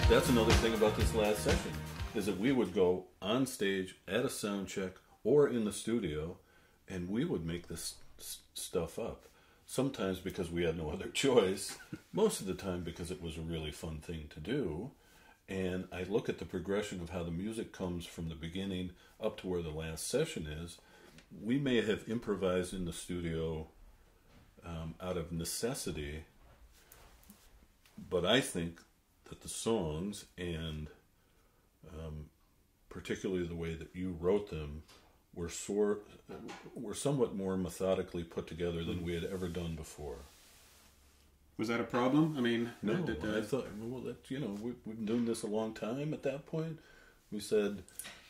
that's another thing about this last session, is that we would go on stage at a sound check or in the studio, and we would make this stuff up. Sometimes because we had no other choice, most of the time because it was a really fun thing to do. And I look at the progression of how the music comes from the beginning up to where the last session is. We may have improvised in the studio out of necessity, but I think that the songs and particularly the way that you wrote them were somewhat more methodically put together than we had ever done before. Was that a problem? I mean, no. I thought, well, that, we've been doing this a long time. At that point, we said,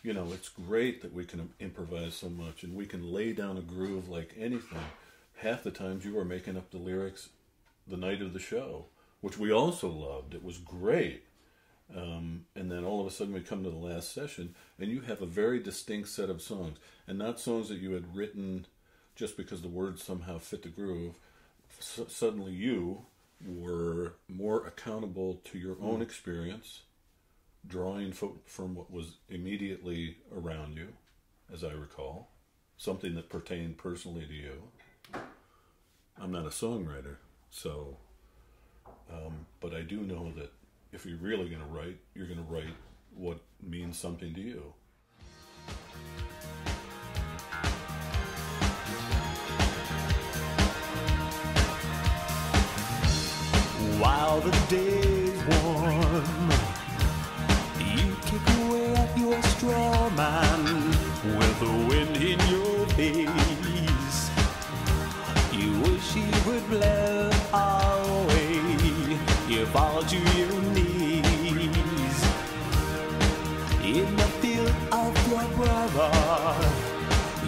it's great that we can improvise so much and we can lay down a groove like anything. Half the times you were making up the lyrics the night of the show, which we also loved. It was great. And then all of a sudden we come to the last session and you have a very distinct set of songs, and not songs that you had written just because the words somehow fit the groove. Suddenly you were more accountable to your own experience, drawing from what was immediately around you, as I recall, something that pertained personally to you. I'm not a songwriter, so, but I do know that if you're really going to write, you're going to write what means something to you. While the day's warm, you kick away at your straw man with the wind in your face. You wish he would blow away. You fall to your knees in the field of your brother.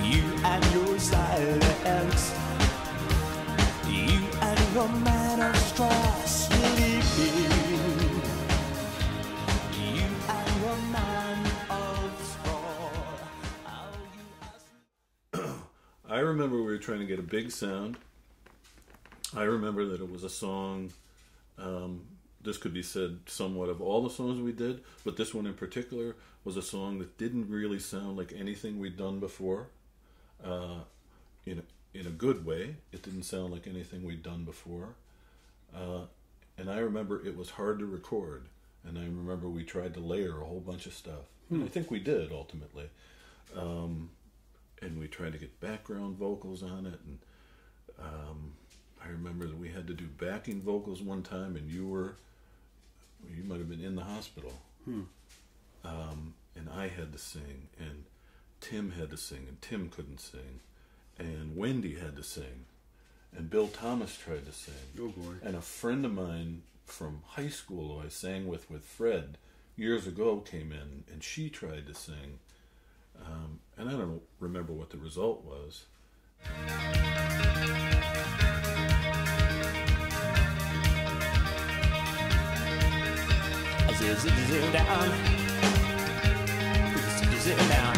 You and your silence, you and your man of straw sleeping. You and your man of straw. I remember we were trying to get a big sound. I remember that it was a song, this could be said somewhat of all the songs we did, but this one in particular was a song that didn't really sound like anything we'd done before. In a good way, it didn't sound like anything we'd done before. And I remember it was hard to record, and I remember we tried to layer a whole bunch of stuff. And I think we did, ultimately. And we tried to get background vocals on it, and I remember that we had to do backing vocals one time, and you might have been in the hospital. And I had to sing, and Tim had to sing, and Tim couldn't sing, and Wendy had to sing, and Bill Thomas tried to sing. Oh boy. And a friend of mine from high school who I sang with Fred years ago came in, and she tried to sing. And I don't remember what the result was. Zip down. Zip down.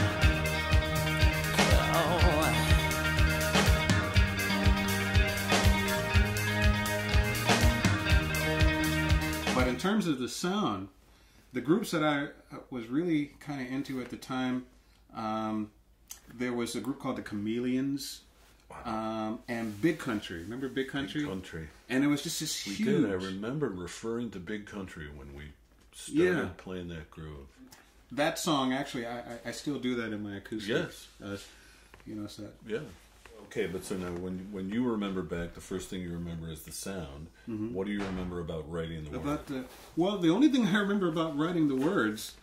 Oh. But in terms of the sound, the groups that I was really kind of into at the time, there was a group called the Chameleons. And Big Country. Remember Big Country? Big Country. And it was just this huge... We did. I remember referring to Big Country when we started playing that groove. That song, actually, I still do that in my acoustic. Yes. So that... Yeah. Okay, but so now when you remember back, the first thing you remember is the sound. Mm-hmm. What do you remember about writing the words? Well, the only thing I remember about writing the words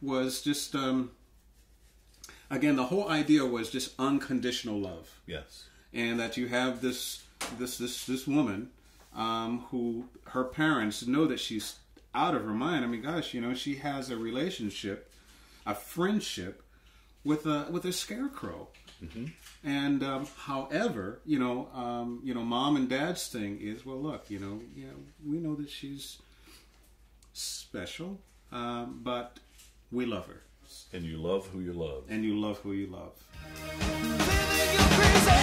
was just... again, the whole idea was just unconditional love. Yes. And that you have this woman who her parents know that she's out of her mind. I mean, gosh, she has a relationship, a friendship with a scarecrow. Mm-hmm. And however, mom and dad's thing is, well, look, we know that she's special, but we love her. And you love who you love. And you love who you love. Living your crazy